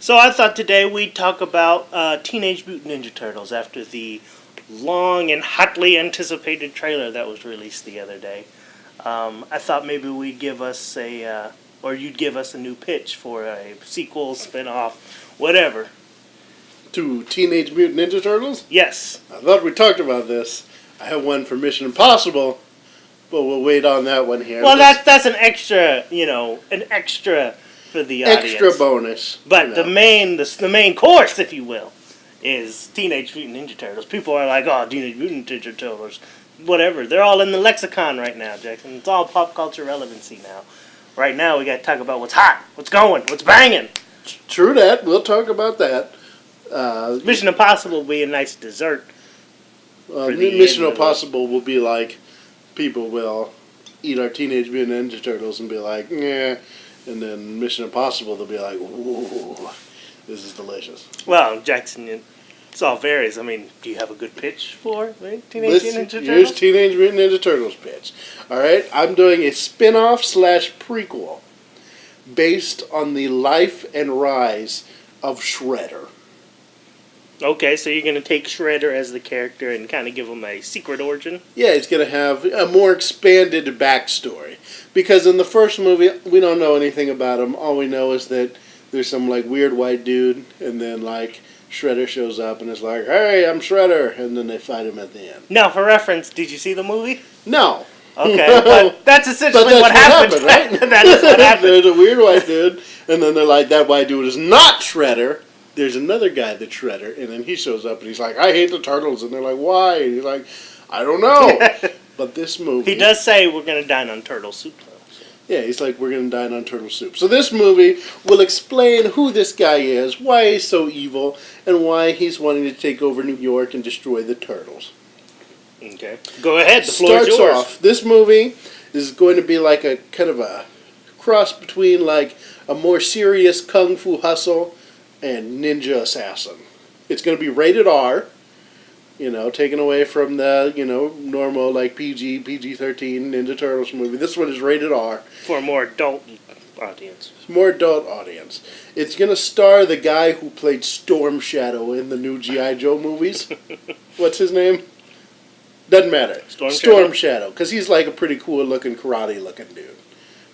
So I thought today we'd talk about Teenage Mutant Ninja Turtles after the long and hotly anticipated trailer that was released the other day. I thought maybe we'd give us or you'd give us a new pitch for a sequel, spin-off, whatever. To Teenage Mutant Ninja Turtles? Yes. I thought we talked about this. I have one for Mission Impossible, but we'll wait on that one here. Well, that's an extra, an extra for the audience. Extra bonus. But the main course, if you will, is Teenage Mutant Ninja Turtles. People are like, oh, Teenage Mutant Ninja Turtles, whatever. They're all in the lexicon right now, Jackson. It's all pop culture relevancy now. Right now, we got to talk about what's hot, what's going, what's banging. True that. We'll talk about that. Mission Impossible will be a nice dessert. Mission Impossible will be like, people will eat our Teenage Mutant Ninja Turtles and be like, yeah. And then Mission Impossible, they'll be like, ooh, this is delicious. Well, Jackson, it all varies. I mean, do you have a good pitch for Teenage Mutant Ninja Turtles? Here's Teenage Mutant Ninja Turtles pitch. All right, I'm doing a spin-off / prequel based on the life and rise of Shredder. Okay, so you're going to take Shredder as the character and kind of give him a secret origin? Yeah, he's going to have a more expanded backstory. Because in the first movie, we don't know anything about him. All we know is that there's some, weird white dude, and then, Shredder shows up and is like, hey, I'm Shredder, and then they fight him at the end. Now, for reference, did you see the movie? No. Okay, but that's essentially what happened, right? That is what happened. There's a weird white dude, and then they're like, that white dude is not Shredder. There's another guy that's Shredder, and then he shows up, and he's like, I hate the turtles, and they're like, why? And he's like, I don't know. But this movie... He does say we're going to dine on turtle soup, though. Yeah, he's like, we're going to dine on turtle soup. So this movie will explain who this guy is, why he's so evil, and why he's wanting to take over New York and destroy the turtles. Okay. Go ahead, the floor is yours. Starts off, this movie is going to be like a kind of a cross between a more serious kung fu hustle and ninja assassin. It's going to be rated R, taken away from the, normal PG-13 Ninja Turtles movie. This one is rated R. For a more adult audience. More adult audience. It's going to star the guy who played Storm Shadow in the new G.I. Joe movies. What's his name? Doesn't matter. Storm Shadow. Because he's a pretty cool looking karate looking dude.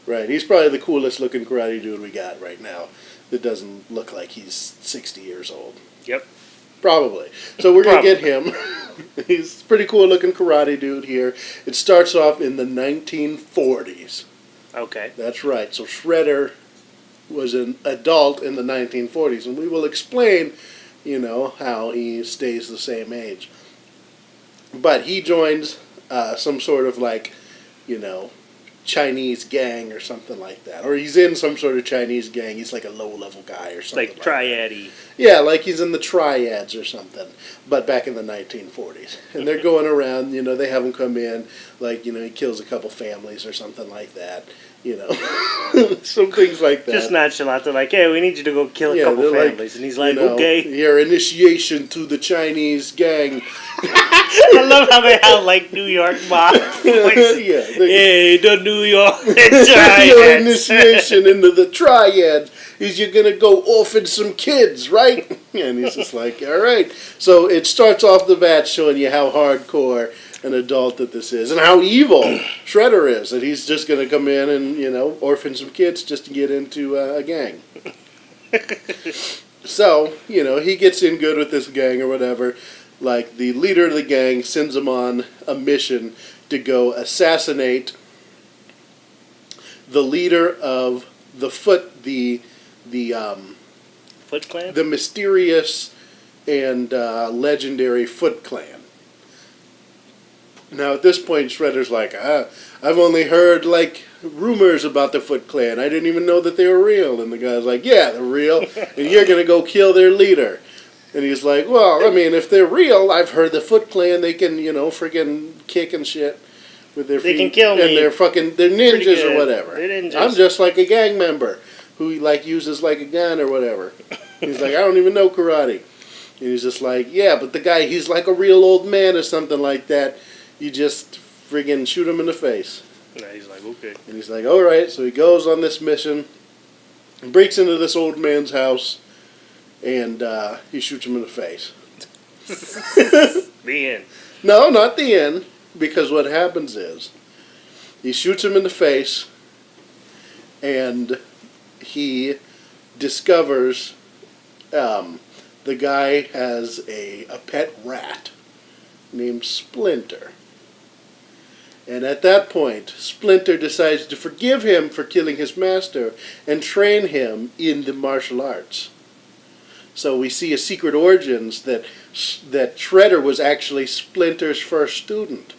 Right. He's probably the coolest looking karate dude we got right now. That doesn't look like he's 60 years old. Yep. Probably. So we're going to get him. He's a pretty cool looking karate dude here. It starts off in the 1940s. Okay. That's right. So Shredder was an adult in the 1940s. And we will explain, how he stays the same age. But he joins some sort of Chinese gang or something like that. Or he's in some sort of Chinese gang. He's a low-level guy or something like triad-y. Yeah, he's in the triads or something. But back in the 1940s. And they're going around, they have him come in, he kills a couple families or something like that. Some things like that. Just nonchalant. They're like, hey, we need you to go kill a couple families. And he's like, okay. Your initiation to the Chinese gang. I love how they have New York mob voice. Yeah. Hey, the New York triads. Your initiation into the triads is you're going to go orphan some kids, right? And he's just like, all right. So it starts off the bat showing you how hardcore an adult that this is and how evil Shredder is. That he's just going to come in and, orphan some kids just to get into a gang. So, he gets in good with this gang or whatever. The leader of the gang sends him on a mission to go assassinate the leader of the Foot Clan? The mysterious and legendary Foot Clan. Now, at this point, Shredder's like, I've only heard, rumors about the Foot Clan. I didn't even know that they were real. And the guy's like, yeah, they're real, and you're going to go kill their leader. And he's like, well, if they're real, I've heard the Foot Clan, they can, freaking kick and shit with their feet. They can kill me. And they're ninjas or whatever. They're ninjas. I'm just like a gang member who, uses a gun or whatever. He's like, I don't even know karate. And he's just like, yeah, but the guy, he's like a real old man or something like that. You just friggin' shoot him in the face. And he's like, okay. And he's like, all right. So he goes on this mission, breaks into this old man's house, and he shoots him in the face. The end. No, not the end, because what happens is he shoots him in the face, and he discovers the guy has a pet rat named Splinter. And at that point, Splinter decides to forgive him for killing his master and train him in the martial arts. So we see a secret origins that Shredder was actually Splinter's first student.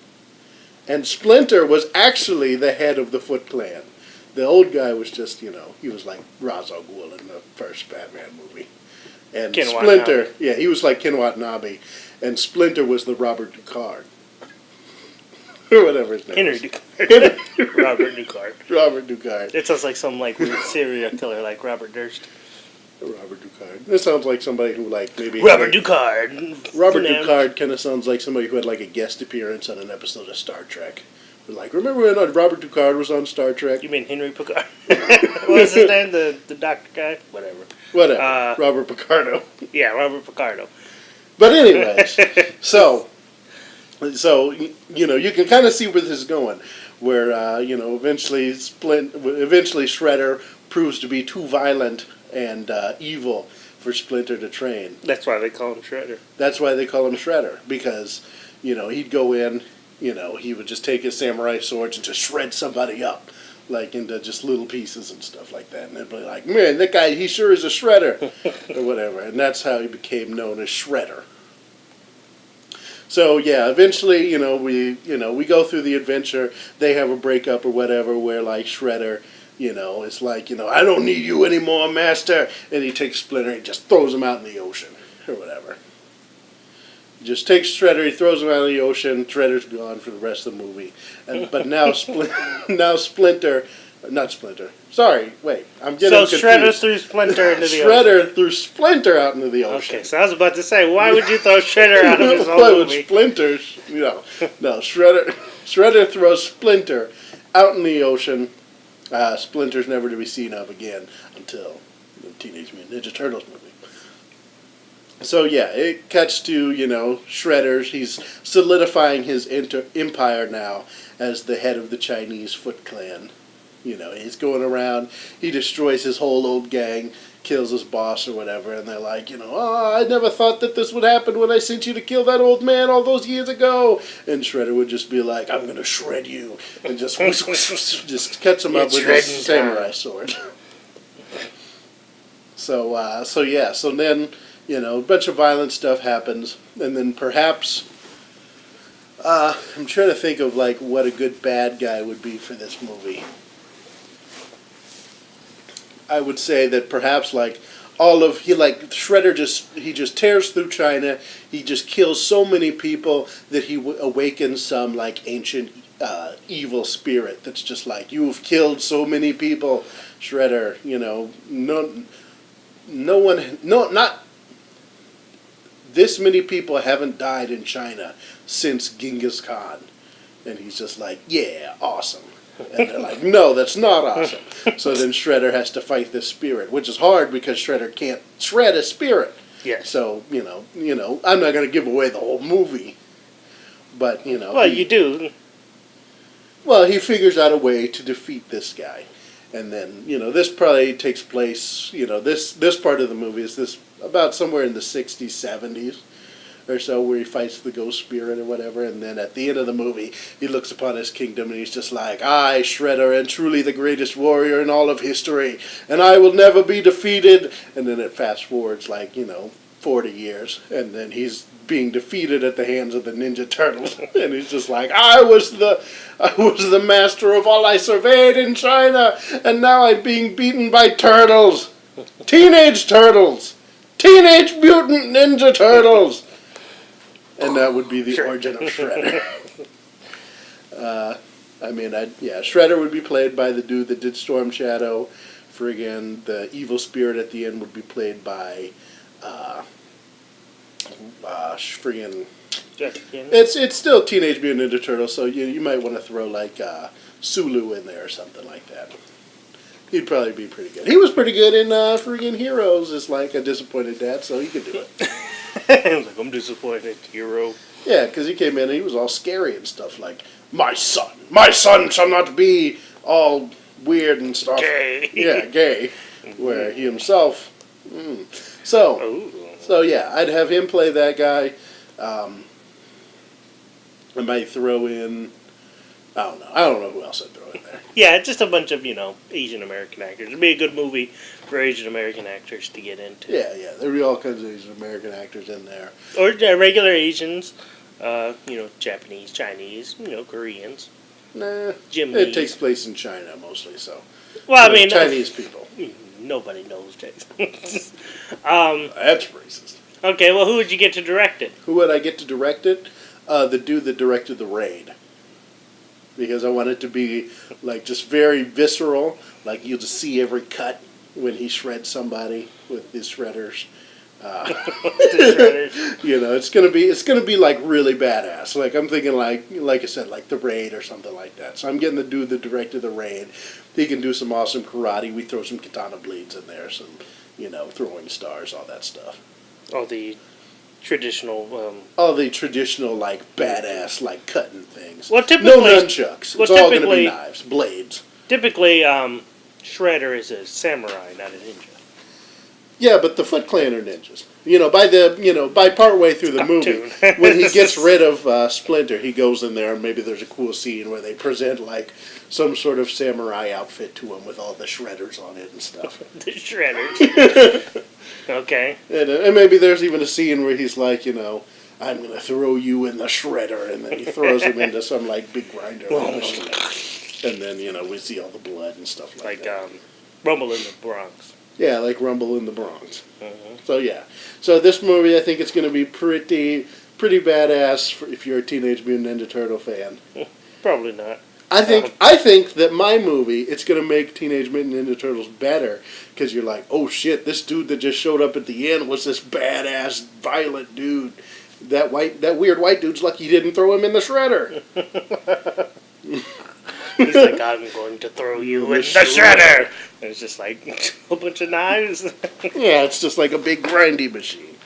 And Splinter was actually the head of the Foot Clan. The old guy was just, he was like Ra's al Ghul in the first Batman movie. And Ken Splinter, Watanabe. yeah, he was like Ken Watanabe. And Splinter was the Robert Ducard. Or whatever his name Henry was. Ducard. Robert Ducard. Robert Ducard. It sounds like some weird serial killer like Robert Durst. Robert Ducard. This sounds like somebody who maybe... Robert Ducard. Robert Ducard kind of sounds like somebody who had a guest appearance on an episode of Star Trek. Remember when Robert Ducard was on Star Trek? You mean Henry Picard? What was his name? The doctor guy? Whatever. Robert Picardo. Yeah, Robert Picardo. But anyways, so you can kind of see where this is going, where eventually Shredder proves to be too violent and evil for Splinter to train. That's why they call him Shredder. That's why they call him Shredder, because he'd go in, he would just take his samurai swords and just shred somebody up, into just little pieces and stuff like that, and they'd be like, man, that guy, he sure is a shredder, or whatever, and that's how he became known as Shredder. So yeah, eventually, we go through the adventure. They have a breakup or whatever, where Shredder, it's like, I don't need you anymore, master, and he takes Splinter and just throws him out in the ocean or whatever. He just takes Shredder, he throws him out in the ocean. Shredder's gone for the rest of the movie, but now Splinter, not Splinter. Sorry, wait, I'm getting confused. So Shredder threw Splinter into the ocean. Shredder threw Splinter out into the ocean. Okay, so I was about to say, why would you throw Shredder out of his own Play movie? with Splinters, no. Shredder throws Splinter out in the ocean. Splinter's never to be seen of again until the Teenage Mutant Ninja Turtles movie. So yeah, it cuts to, Shredder. He's solidifying his empire now as the head of the Chinese Foot Clan. He's going around, he destroys his whole old gang, kills his boss or whatever, and they're like, oh, I never thought that this would happen when I sent you to kill that old man all those years ago. And Shredder would just be like, I'm going to shred you. And just cuts him up with his samurai sword. So then, a bunch of violent stuff happens, and then perhaps, I'm trying to think of, what a good bad guy would be for this movie. I would say that perhaps Shredder just tears through China. He just kills so many people that he awakens some ancient evil spirit that's just you've killed so many people, Shredder. Not this many people haven't died in China since Genghis Khan, and he's just yeah, awesome. And they're like, no, that's not awesome. So then Shredder has to fight this spirit, which is hard because Shredder can't shred a spirit. Yes. So, I'm not going to give away the whole movie. But, Well, you do. Well, he figures out a way to defeat this guy. And then, this probably takes place, this part of the movie is about somewhere in the 60s, 70s. Or so, where he fights the ghost spirit or whatever, and then at the end of the movie, he looks upon his kingdom and he's just like, I, Shredder, am truly the greatest warrior in all of history, and I will never be defeated. And then it fast forwards 40 years, and then he's being defeated at the hands of the Ninja Turtles, and he's just like, I was the master of all I surveyed in China, and now I'm being beaten by turtles, Teenage Turtles, Teenage Mutant Ninja Turtles. And that would be the origin of Shredder. Shredder would be played by the dude that did Storm Shadow. Friggin' the evil spirit at the end would be played by, It's still Teenage Mutant Ninja Turtles, so you might want to throw Sulu in there or something like that. He'd probably be pretty good. He was pretty good in friggin' Heroes as like a disappointed dad, so he could do it. I was like, I'm disappointed, hero. Yeah, because he came in and he was all scary and stuff like, my son shall not be all weird and stuff. Gay. Yeah, gay. Where he himself. So, Ooh. so yeah, I'd have him play that guy. I might throw in. I don't know. I don't know who else I'd throw in there. Yeah, just a bunch of, Asian American actors. It'd be a good movie for Asian American actors to get into. Yeah, there'd be all kinds of Asian American actors in there. Or regular Asians, Japanese, Chinese, Koreans. Nah, Jim it Lee. takes place in China mostly, so. Well, I mean, Chinese people. Nobody knows Jason. That's racist. Okay, well, who would you get to direct it? Who would I get to direct it? The dude that directed The Raid. Because I want it to be, like, just very visceral. Like, you'll just see every cut when he shreds somebody with his shredders. It's gonna be like really badass. Like I'm thinking like I said, like The Raid or something like that. So I'm getting the dude that directed The Raid. He can do some awesome karate. We throw some katana bleeds in there, some throwing stars, all that stuff. All the traditional. All the traditional like badass like cutting things. Well, typically no nunchucks. It's all gonna be knives, blades. Typically, Shredder is a samurai, not a ninja. Yeah, but the Foot Clan are ninjas. By part way through the movie, when he gets rid of Splinter, he goes in there and maybe there's a cool scene where they present like some sort of samurai outfit to him with all the shredders on it and stuff. The shredders. Okay. And maybe there's even a scene where he's like, I'm going to throw you in the shredder, and then he throws him into some like big grinder machine. And then, we see all the blood and stuff like that. Rumble in the Bronx. Yeah, like Rumble in the Bronx. Mm-hmm. So yeah, so this movie I think it's going to be pretty badass if you're a Teenage Mutant Ninja Turtle fan. Probably not. I think that my movie it's going to make Teenage Mutant Ninja Turtles better because you're like, oh shit, this dude that just showed up at the end was this badass violent dude. That weird white dude's lucky he didn't throw him in the shredder. He's like, I'm going to throw you in the shredder. And it's just like a bunch of knives. Yeah, it's just like a big grinding machine.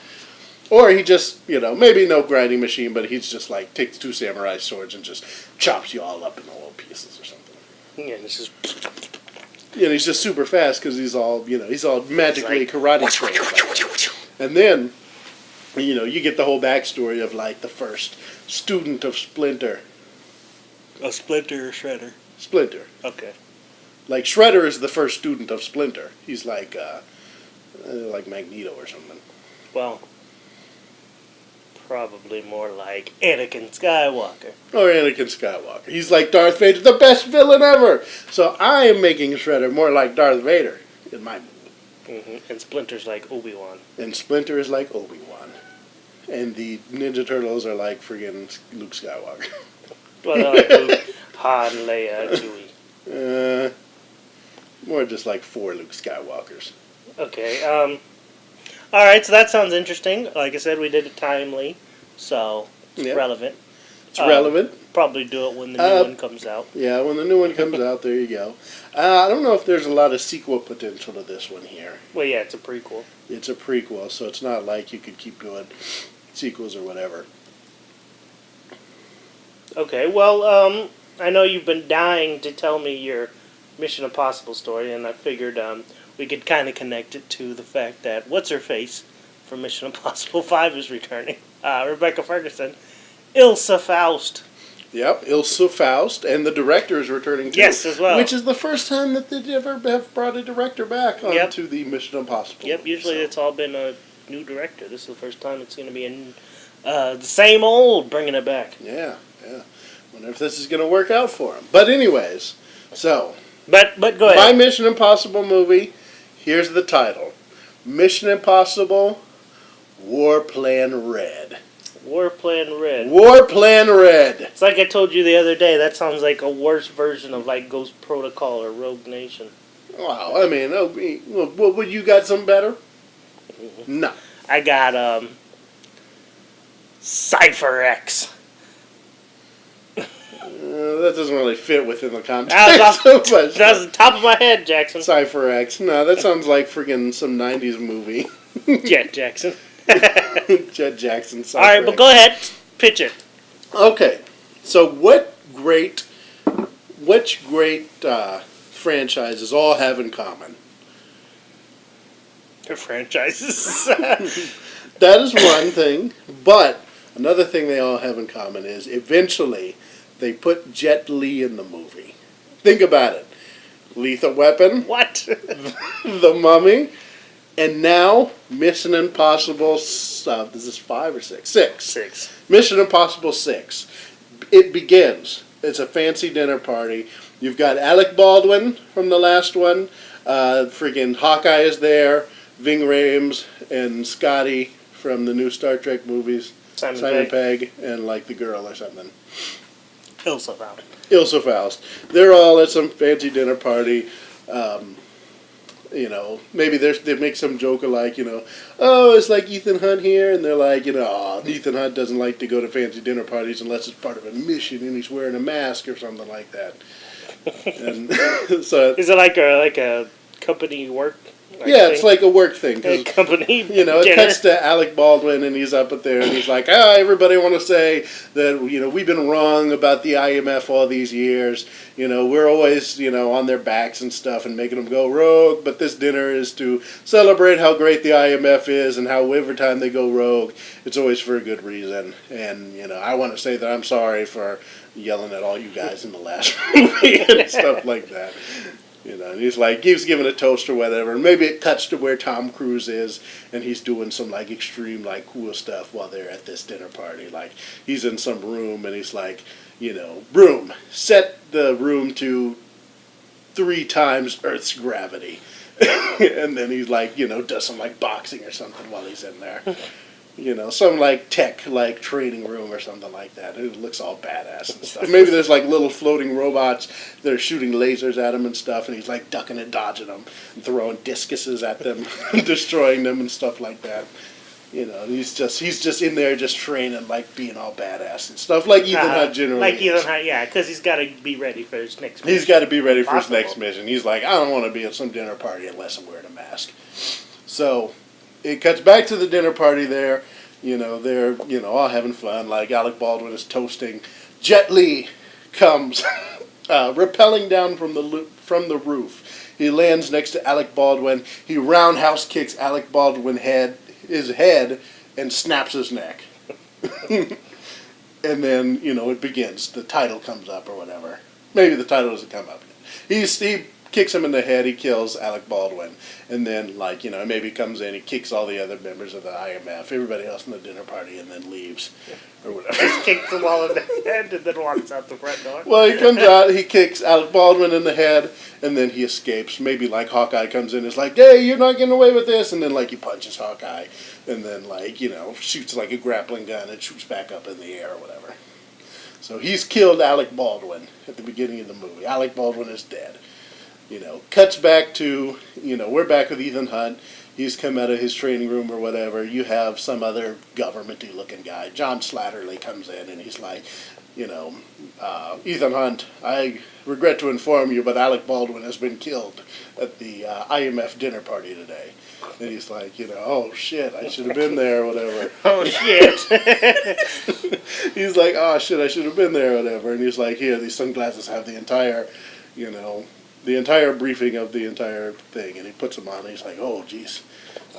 Or he just, maybe no grinding machine, but he's just like takes two samurai swords and just chops you all up in little pieces or something. Yeah, and it's just. He's just super fast because he's all magically karate trained. And then, you get the whole backstory of like the first student of Splinter. A Splinter or Shredder? Splinter. Okay. Like Shredder is the first student of Splinter. He's like Magneto or something. Well, probably more like Anakin Skywalker. Or Anakin Skywalker. He's like Darth Vader, the best villain ever. So I am making Shredder more like Darth Vader in my movie. Mm-hmm. And Splinter's like Obi-Wan. And Splinter is like Obi-Wan. And the Ninja Turtles are like friggin' Luke Skywalker. Well, they're like Luke, Han, Leia, Chewie. More just like 4 Luke Skywalkers. Okay. Alright, so that sounds interesting. Like I said, we did it timely, so it's relevant. It's relevant. Probably do it when the new one comes out. Yeah, when the new one comes out, there you go. I don't know if there's a lot of sequel potential to this one here. Well, yeah, it's a prequel. It's a prequel, so it's not like you could keep doing sequels or whatever. Okay, well, I know you've been dying to tell me your Mission Impossible story, and I figured we could kind of connect it to the fact that What's-Her-Face from Mission Impossible 5 is returning. Rebecca Ferguson. Ilsa Faust. Yep, Ilsa Faust, and the director is returning too. Yes, as well. Which is the first time that they ever have brought a director back onto the Mission Impossible. Yep, usually it's all been a new director. This is the first time it's going to be the same old bringing it back. Yeah. Wonder if this is going to work out for him. But anyways, so. But go ahead. My Mission Impossible movie, here's the title. Mission Impossible Warplan Red. Warplan Red. Warplan Red. It's like I told you the other day, that sounds like a worse version of like Ghost Protocol or Rogue Nation. Wow, I mean, what you got something better? Mm-hmm. No. I got Cypher X. That doesn't really fit within the context. That's the top of my head, Jackson. Cypher X. No, that sounds like friggin' some 90s movie. Jet Jackson. Jet Jackson. Cypher All right, but X. go ahead. Pitch it. Okay. So which great franchises all have in common? Their franchises. That is one thing, but another thing they all have in common is eventually they put Jet Li in the movie. Think about it. Lethal Weapon, What? The Mummy, and now Mission Impossible, is this 5 or 6? 6. 6. Mission Impossible 6. It begins. It's a fancy dinner party. You've got Alec Baldwin from the last one. Freaking Hawkeye is there. Ving Rhames and Scotty from the new Star Trek movies. Simon Pegg and like the girl or something. Ilsa Faust. They're all at some fancy dinner party. Maybe they make some joke of like, oh, it's like Ethan Hunt here, and they're like, oh, Ethan Hunt doesn't like to go to fancy dinner parties unless it's part of a mission and he's wearing a mask or something like that. And so is it like a company work? It's like a work thing. A company it cuts to Alec Baldwin, and he's up there, and he's like, everybody want to say that, we've been wrong about the IMF all these years. We're always, on their backs and stuff and making them go rogue, but this dinner is to celebrate how great the IMF is and how every time they go rogue, it's always for a good reason. And, I want to say that I'm sorry for yelling at all you guys in the last movie and stuff like that. And he's giving a toast or whatever, and maybe it cuts to where Tom Cruise is, and he's doing some extreme cool stuff while they're at this dinner party. Like he's in some room, and he's like, room, set the room to 3 times Earth's gravity, and then he's does some boxing or something while he's in there. Some tech training room or something like that. It looks all badass and stuff. Maybe there's little floating robots that are shooting lasers at him and stuff, and he's ducking and dodging them and throwing discuses at them, and destroying them and stuff like that. He's just in there just training, being all badass and stuff like Ethan Hunt generally. Ethan Hunt, yeah, because he's got to be ready for his next mission. He's got to be ready for his next mission. He's like, I don't want to be at some dinner party unless I'm wearing a mask. So it cuts back to the dinner party there. They're, all having fun. Alec Baldwin is toasting. Jet Li comes rappelling down from the roof. He lands next to Alec Baldwin. He roundhouse kicks Alec Baldwin's head and snaps his neck. And then, it begins. The title comes up or whatever. Maybe the title doesn't come up yet. He kicks him in the head, he kills Alec Baldwin, and then maybe comes in, he kicks all the other members of the IMF, everybody else in the dinner party, and then leaves or whatever. Just kicks them all in the head and then walks out the front door. Well, he comes out, he kicks Alec Baldwin in the head, and then he escapes. Maybe Hawkeye comes in, and is like, hey, you're not getting away with this, and then he punches Hawkeye, and then shoots a grappling gun and shoots back up in the air or whatever. So he's killed Alec Baldwin at the beginning of the movie. Alec Baldwin is dead. Cuts back to, we're back with Ethan Hunt. He's come out of his training room or whatever. You have some other government-y looking guy. John Slattery comes in, and he's like, Ethan Hunt, I regret to inform you, but Alec Baldwin has been killed at the IMF dinner party today. And he's like, oh shit, I should have been there or whatever. Oh shit. He's like, oh shit, I should have been there or whatever. And he's like, here, these sunglasses have the entire briefing of the entire thing, and he puts them on, and he's like, oh, jeez.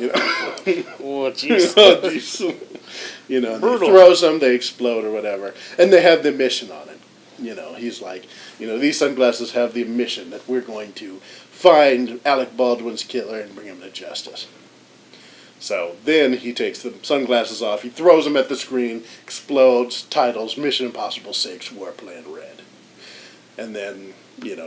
Oh, jeez. Oh, jeez. He throws them, they explode or whatever, and they have the mission on it. He's like, these sunglasses have the mission that we're going to find Alec Baldwin's killer and bring him to justice. So then he takes the sunglasses off, he throws them at the screen, explodes, titles, Mission Impossible 6, Warplan Red. And then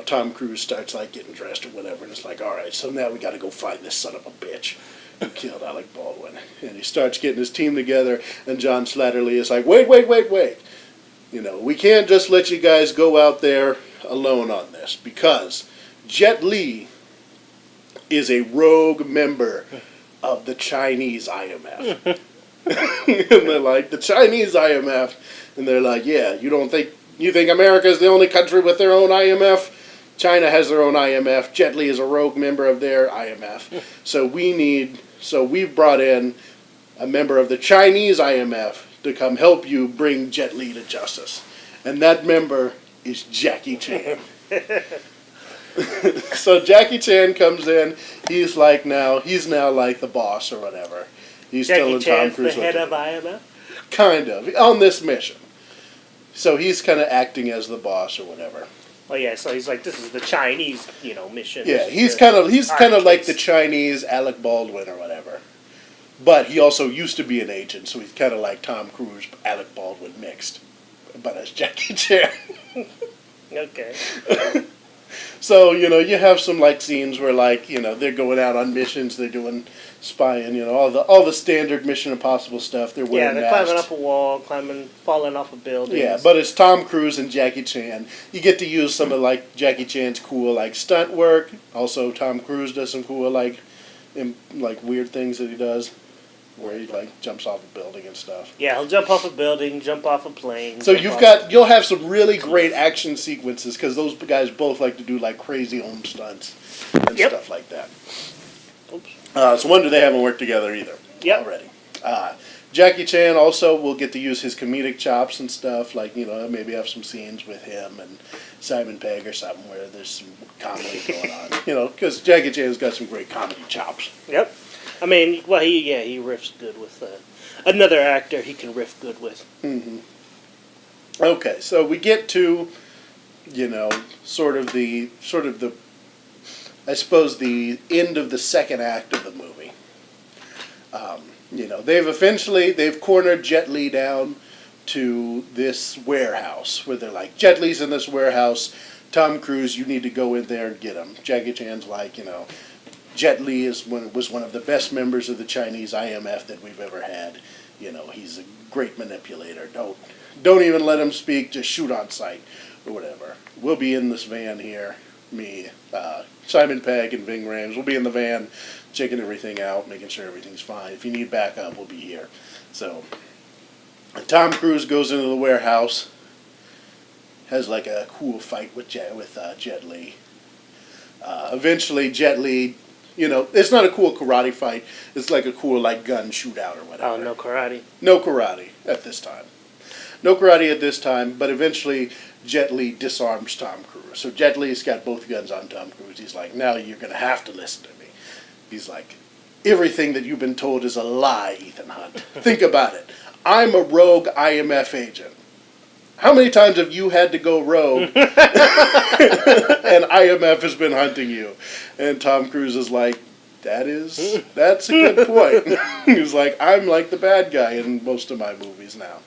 Tom Cruise starts getting dressed or whatever, and it's like, all right, so now we got to go find this son of a bitch who killed Alec Baldwin. And he starts getting his team together, and John Slattery is like, wait. We can't just let you guys go out there alone on this, because Jet Li is a rogue member of the Chinese IMF. And they're like, the Chinese IMF? And they're like, yeah, you don't think You think America is the only country with their own IMF? China has their own IMF. Jet Li is a rogue member of their IMF. So we've brought in a member of the Chinese IMF to come help you bring Jet Li to justice. And that member is Jackie Chan. So Jackie Chan comes in. He's now like the boss or whatever. He's Jackie telling Tom Chan's Cruise the head of IMF? kind of on this mission. So he's kind of acting as the boss or whatever. Oh yeah, so he's like, this is the Chinese, mission. Yeah, he's kind of like the Chinese Alec Baldwin or whatever. But he also used to be an agent, so he's kind of like Tom Cruise, Alec Baldwin mixed, but as Jackie Chan. Okay. So, you have some scenes where they're going out on missions, they're doing spying, all the standard Mission Impossible stuff. They're wearing they're masks. climbing up a wall, falling off a building. Yeah, but it's Tom Cruise and Jackie Chan. You get to use some of Jackie Chan's cool stunt work. Also, Tom Cruise does some cool weird things that he does, where he jumps off a building and stuff. Yeah, he'll jump off a building, jump off a plane. So you'll have some really great action sequences because those guys both like to do crazy own stunts and stuff like that. Oops. It's a wonder they haven't worked together either already. Jackie Chan also will get to use his comedic chops and stuff, maybe have some scenes with him and Simon Pegg or something where there's some comedy going on, because Jackie Chan's got some great comedy chops. Yep. I mean, well, he riffs good with another actor he can riff good with. Mm-hmm. Okay, so we get to, sort of the I suppose the end of the second act of the movie. They've cornered Jet Li down to this warehouse where they're like, Jet Li's in this warehouse. Tom Cruise, you need to go in there and get him. Jackie Chan's Jet Li was one of the best members of the Chinese IMF that we've ever had. He's a great manipulator. Don't even let him speak. Just shoot on sight or whatever. We'll be in this van here. Me, Simon Pegg, and Ving Rhames. We'll be in the van, checking everything out, making sure everything's fine. If you need backup, we'll be here. So, Tom Cruise goes into the warehouse, has a cool fight with Jet Li. Eventually, Jet Li, it's not a cool karate fight. It's a cool gun shootout or whatever. Oh, no karate. No karate at this time. No karate at this time, but eventually Jet Li disarms Tom Cruise. So Jet Li's got both guns on Tom Cruise. He's like, now you're going to have to listen to me. He's like, everything that you've been told is a lie, Ethan Hunt. Think about it. I'm a rogue IMF agent. How many times have you had to go rogue and IMF has been hunting you? And Tom Cruise is like, that's a good point. He's like, I'm the bad guy in most of my movies now.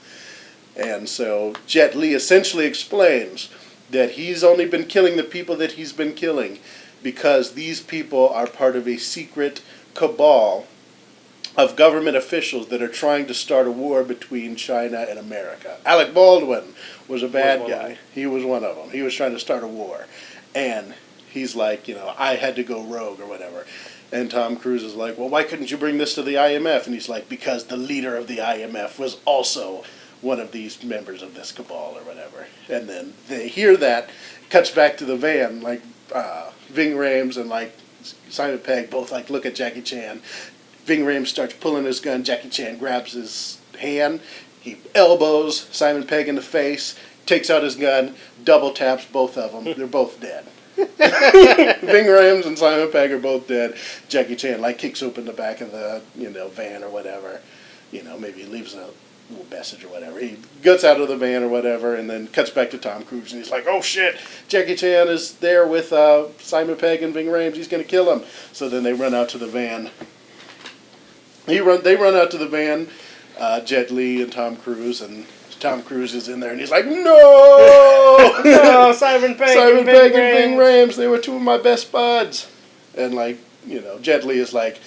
And so Jet Li essentially explains that he's only been killing the people that he's been killing because these people are part of a secret cabal of government officials that are trying to start a war between China and America. Alec Baldwin was a bad guy. He was one of them. He was trying to start a war. And he's like, I had to go rogue or whatever. And Tom Cruise is like, well, why couldn't you bring this to the IMF? And he's like, because the leader of the IMF was also one of these members of this cabal or whatever. And then they hear that, cuts back to the van, Ving Rhames and Simon Pegg both look at Jackie Chan. Ving Rhames starts pulling his gun. Jackie Chan grabs his hand. He elbows Simon Pegg in the face, takes out his gun, double taps both of them. They're both dead. Ving Rhames and Simon Pegg are both dead. Jackie Chan kicks open the back of the van or whatever. Maybe he leaves a little message or whatever. He gets out of the van or whatever, and then cuts back to Tom Cruise, and he's like, "Oh shit! Jackie Chan is there with Simon Pegg and Ving Rhames. He's gonna kill him." So then they run out to the van. They run out to the van. Jet Li and Tom Cruise, and Tom Cruise is in there, and he's like, "No, no, Simon Pegg and Ving Rhames. They were two of my best buds." And Jet Li is like,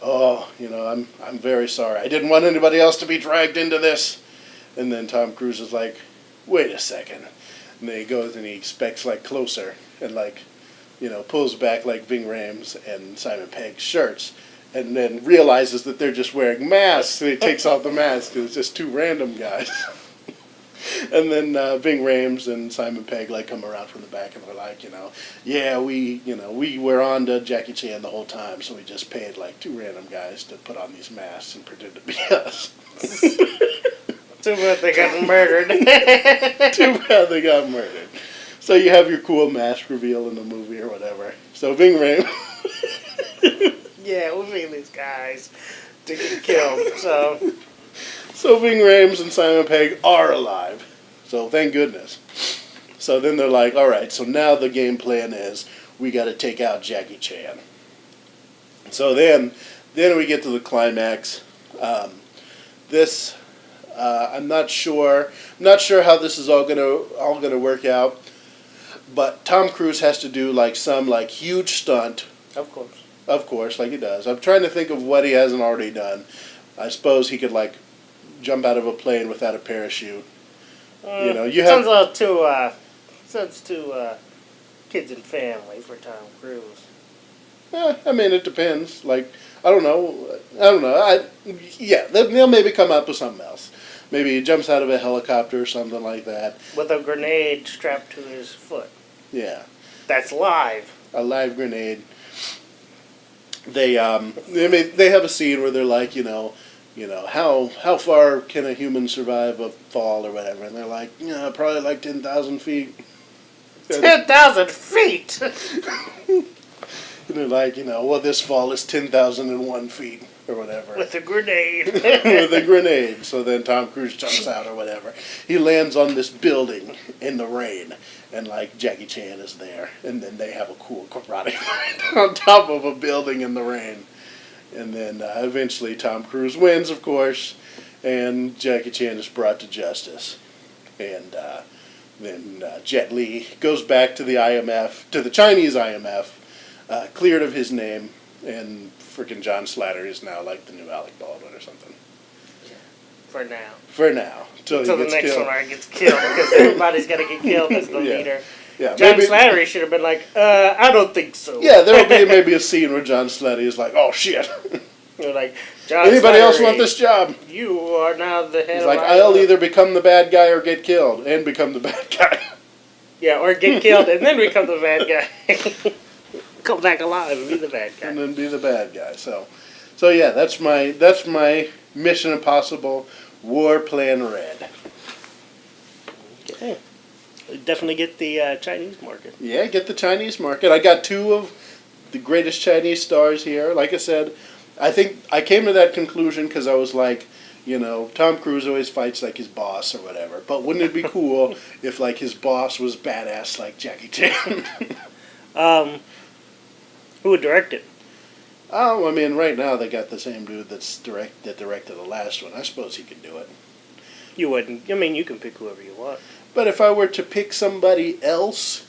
"Oh, I'm very sorry. I didn't want anybody else to be dragged into this." And then Tom Cruise is like, "Wait a second." And then he goes and he specs closer and pulls back Ving Rhames and Simon Pegg's shirts. And then realizes that they're just wearing masks, and he takes off the mask, and it's just two random guys. And then Ving Rhames and Simon Pegg like come around from the back and they're like, yeah, we were on to Jackie Chan the whole time, so we just paid like 2 random guys to put on these masks and pretend to be us. Too bad they got murdered. Too bad they got murdered. So you have your cool mask reveal in the movie or whatever. So Ving Rhames. Yeah, we'll be these guys to get killed. So Ving Rhames and Simon Pegg are alive. So thank goodness. So then they're like, all right, so now the game plan is we got to take out Jackie Chan. So then we get to the climax. I'm not sure how this is all gonna work out. But Tom Cruise has to do like some like huge stunt. Of course, like he does. I'm trying to think of what he hasn't already done. I suppose he could like jump out of a plane without a parachute. You have sounds too kids and family for Tom Cruise. I mean, it depends. Like, I don't know. They'll maybe come up with something else. Maybe he jumps out of a helicopter or something like that. With a grenade strapped to his foot. Yeah. That's live. A live grenade. They have a scene where they're like, how far can a human survive a fall or whatever? And they're like, probably like 10,000 feet. 10,000 feet? And they're like, well, this fall is 10,001 feet or whatever. With a grenade. With a grenade. So then Tom Cruise jumps out or whatever. He lands on this building in the rain. And like Jackie Chan is there. And then they have a cool karate fight on top of a building in the rain. And then eventually Tom Cruise wins, of course. And Jackie Chan is brought to justice. And then Jet Li goes back to the IMF, to the Chinese IMF, cleared of his name, and freaking John Slattery is now like the new Alec Baldwin or something. For now. For now. Until the next one gets killed, because everybody's got to get killed as the leader. Yeah, John Slattery should have been like, I don't think so. Yeah, there will be maybe a scene where John Slattery is like, oh shit. You're like, John Anybody Slattery, else want this job? You are now the head He's of like, I'll either become the bad guy or get killed, and become the bad guy. Yeah, or get killed and then become the bad guy. Come back alive and be the bad guy. And then be the bad guy. So yeah, that's my Mission Impossible Warplan Red. Okay. Definitely get the Chinese market. Yeah, get the Chinese market. I got 2 of the greatest Chinese stars here. Like I said, I think I came to that conclusion because I was like, Tom Cruise always fights like his boss or whatever. But wouldn't it be cool if like his boss was badass like Jackie Chan? Who would direct it? Oh, I mean, right now they got the same dude that directed the last one. I suppose he could do it. You wouldn't. I mean, you can pick whoever you want. But if I were to pick somebody else,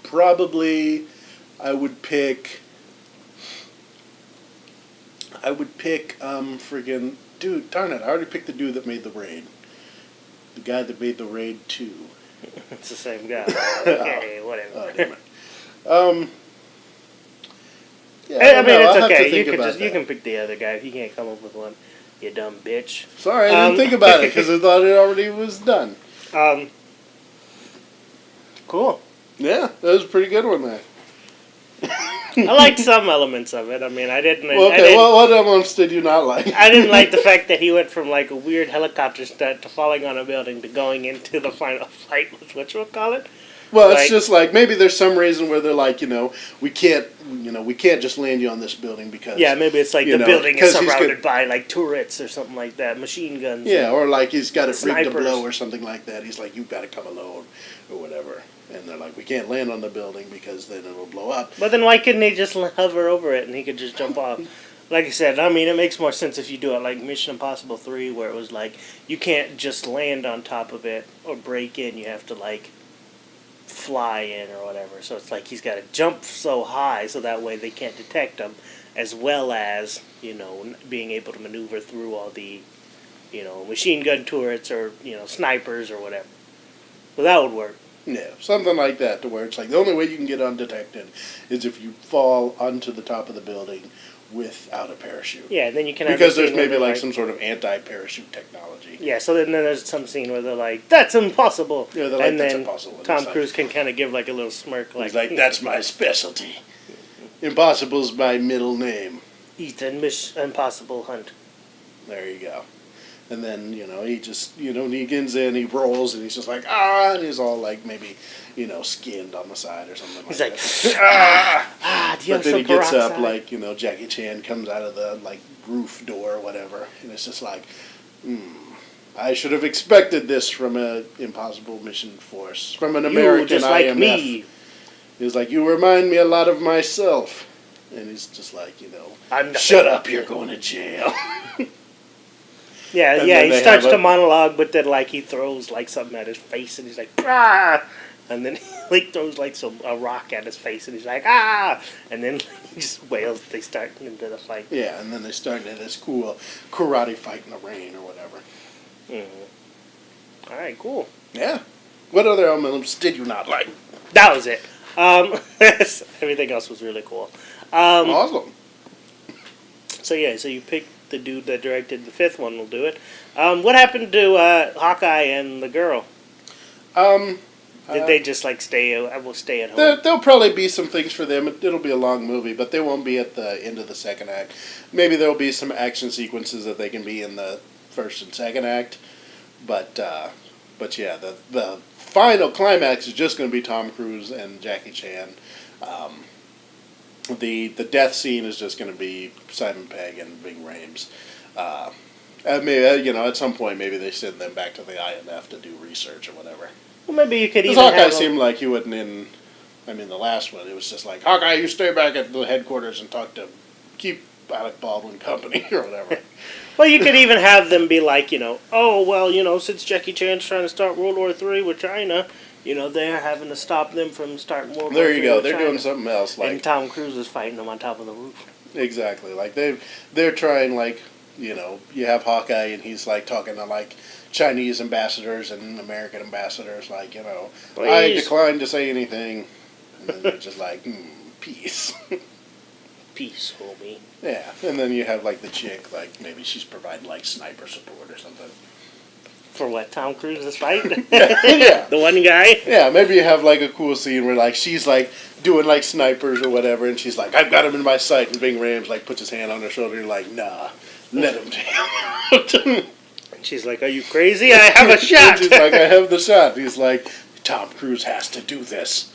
probably I would pick friggin' dude. Darn it! I already picked the dude that made the Raid. The guy that made the Raid 2. It's the same guy. Okay, whatever. Oh, damn it. Yeah, I mean, it's I'll okay. You can pick the other guy if you can't come up with one. You dumb bitch. Sorry, I didn't think about it because I thought it already was done. Cool. Yeah, that was a pretty good one there. I liked some elements of it. I mean, I didn't. What elements did you not like? I didn't like the fact that he went from like a weird helicopter stunt to falling on a building to going into the final fight with whatchamacallit. Well, it's just like maybe there's some reason where they're like, we can't just land you on this building because maybe it's like the building is surrounded by like turrets or something like that, machine guns. Yeah, or like he's got it rigged to snipers. blow or something like that. He's like, you've got to come alone or whatever. And they're like, we can't land on the building because then it'll blow up. But then why couldn't they just hover over it and he could just jump off? Like I said, I mean, it makes more sense if you do it like Mission Impossible 3, where it was like, you can't just land on top of it or break in. You have to like fly in or whatever. So it's like he's got to jump so high so that way they can't detect him, as well as, being able to maneuver through all the, machine gun turrets or, snipers or whatever. Well, that would work. Yeah, something like that, to where it's like the only way you can get undetected is if you fall onto the top of the building without a parachute. Yeah, and then you can have Because the there's scene where maybe they're like some sort of anti-parachute technology. Yeah, so then there's some scene where they're like, "That's impossible," Yeah, they're like, and "That's then impossible." And Tom it's like- Cruise can kind of give like a little smirk, like, He's like, "That's my specialty. Impossible's my middle name." Ethan Impossible Hunt. There you go. And then, he just, Negan's in, he rolls, and he's just like, ah, and he's all like, maybe, skinned on the side or something He's like like, that. do you But have then he some gets up, peroxide? like, Jackie Chan comes out of the, like, roof door or whatever, and it's just like, I should have expected this from a Impossible Mission Force, from an American You just like IMF. me. He's like, you remind me a lot of myself. And he's just like, I'm shut up, you're going to jail. Yeah, And yeah. then He they starts have to a- monologue, but then like he throws like something at his face, and he's like, ah, and then he like throws like a rock at his face, and he's like, ah, and then he just wails. They start into the fight. Yeah, and then they start into this cool karate fight in the rain or whatever. All right, cool. Yeah. What other elements did you not like? That was it. Everything else was really cool. Awesome. So yeah, so you picked the dude that directed the fifth one. Will do it. What happened to Hawkeye and the girl? Did they just like stay? I will stay at home. There'll probably be some things for them. It'll be a long movie, but they won't be at the end of the second act. Maybe there'll be some action sequences that they can be in the first and second act. But yeah, the final climax is just going to be Tom Cruise and Jackie Chan. The death scene is just going to be Simon Pegg and Ving Rhames. Maybe at some point, maybe they send them back to the IMF to do research or whatever. Well, maybe you could Because even Hawkeye have seemed like he wasn't in. The last one, it was just like, Hawkeye, you stay back at the headquarters and keep Alec Baldwin company or whatever. Well, you could even have them be like, oh well, since Jackie Chan's trying to start World War III with China, they're having to stop them from starting World War III. There you go. with They're China. doing something else. And Like Tom Cruise is fighting them on top of the roof. exactly. Like they're trying like you have Hawkeye and he's like talking to like Chinese ambassadors and American ambassadors like I Please. decline to say anything. And then they're just like peace. Peace, homie. Yeah, and then you have like the chick like maybe she's providing like sniper support or something. For what? Tom Cruise is fighting? Yeah. The one guy? Yeah, maybe you have like a cool scene where like she's like doing like snipers or whatever, and she's like, "I've got him in my sight," and Ving Rhames like puts his hand on her shoulder, and like, "Nah, let him down." And she's like, are you crazy? I have a And shot! she's like, "I have the shot." He's like, "Tom Cruise has to do this,"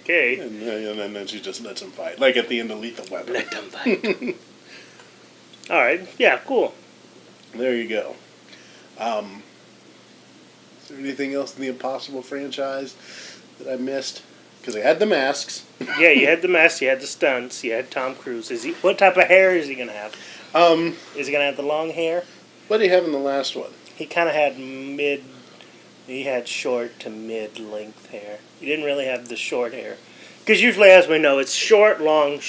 Okay. and then she just lets him fight, like at the end of Lethal Weapon. Let them fight. Alright, yeah, cool. There you go. Is there anything else in the Impossible franchise that I missed? Because I had the masks. Yeah, you had the mask, you had the stunts, you had Tom Cruise. What type of hair is he going to have? Is he going to have the long hair? What did he have in the last one? He kind of had he had short to mid-length hair. He didn't really have the short hair. Because usually, as we know, it's short, long,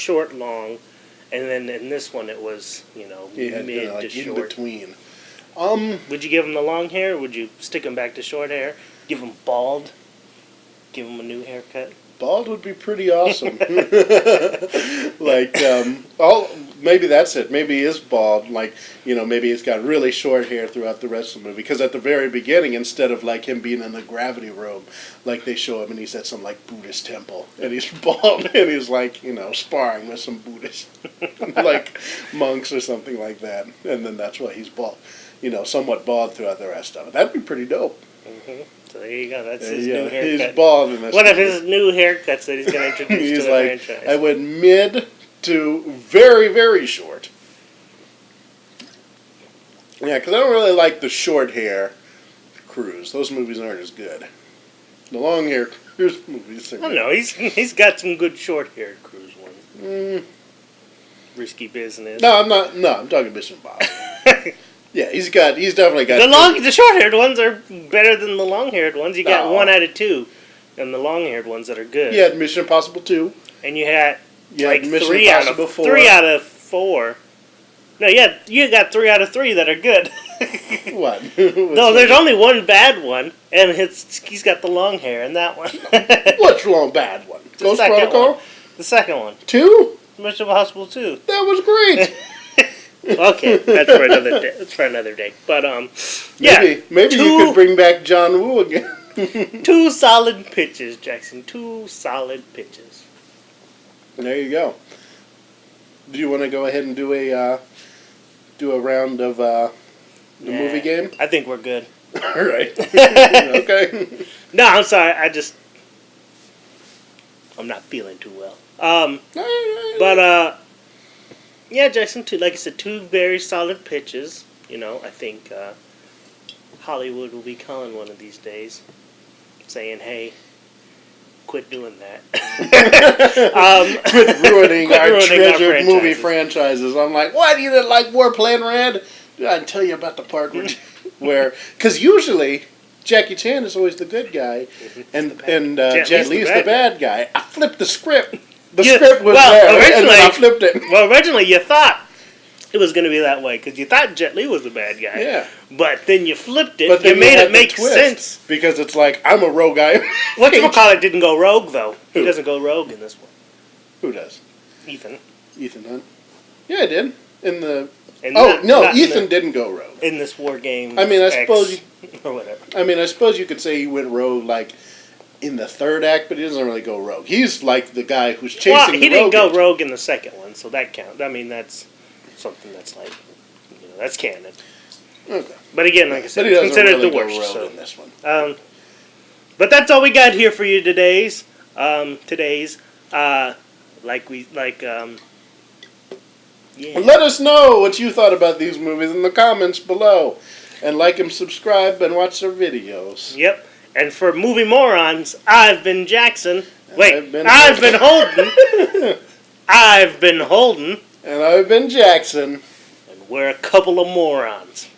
and then in this one it was, He had mid like to in short. between. Would you give him the long hair, or would you stick him back to short hair? Give him bald? Give him a new haircut? Bald would be pretty awesome. Maybe that's it. Maybe he is bald. Like, maybe he's got really short hair throughout the rest of the movie. Because at the very beginning, instead of like him being in the gravity room, like they show him and he's at some like Buddhist temple and he's bald and he's like, sparring with some Buddhist like monks or something like that. And then that's why he's bald. Somewhat bald throughout the rest of it. That'd be pretty dope. Mm-hmm. So there you go. That's There his you new go. haircut. He's bald in this What if movie. his new haircuts that he's going to introduce to He's the like, franchise? I went mid to very, very short. Yeah, because I don't really like the short hair Cruise. Those movies aren't as good. The long hair Cruise movies are I don't good. know. He's got some good short-haired Cruise ones. Risky business. No, I'm not. No, I'm talking Mission Impossible. Yeah, he's definitely got The short-haired ones are better than the long-haired ones. You got No. 1 out of 2, and the long-haired ones that are good. You had Mission Impossible 2. And you had You like had Mission 3 out Impossible of 4. 3 out of 4. No, yeah, you got 3 out of 3 that are good. What? No, there's only one bad one, and he's got the long hair in that one. What's wrong bad one? The Ghost second Protocol? one. The second one. 2? Mission Impossible 2. That was great. Okay, that's for another day. That's for another day. But yeah, maybe you could bring back John Woo again. 2 solid pitches, Jackson. 2 solid pitches. There you go. Do you want to go ahead and do a round of the movie game? I think we're good. All right. Okay. No, I'm sorry. I'm not feeling too well. But yeah, Jackson. Like I said, 2 very solid pitches. I think Hollywood will be calling one of these days, saying, "Hey, quit doing that." Quit ruining our treasured movie franchises. I'm like, why do you not like Warplan Red? Did I tell you about the part where because usually Jackie Chan is always the good guy, and Jet Li's the bad guy. I flipped the script. The script was there, and then I flipped it. Well, originally you thought it was going to be that way because you thought Jet Li was the bad guy. Yeah. But then you flipped it. But then you made it make sense. Because it's like, I'm a rogue guy. Whatchamacallit didn't go rogue, though. Who? He doesn't go rogue in this one. Who does? Ethan. Ethan Hunt. Yeah, I did. Ethan didn't go rogue. In this War Game. I mean, I suppose or whatever. I mean, I suppose you could say he went rogue, like, in the 3rd act, but he doesn't really go rogue. He's like the guy who's chasing the rogue. He didn't go rogue in the second one, so that counts. I mean, that's something that's like, that's canon. Okay. But again, like I said, it's considered the worst. So in this one. But that's all we got here for you today's. Yeah. Let us know what you thought about these movies in the comments below. And like and subscribe and watch our videos. Yep. And for Movie Morons, I've been Jackson. Wait, I've been Holden. I've been Holden. And I've been Jackson. And we're a couple of morons.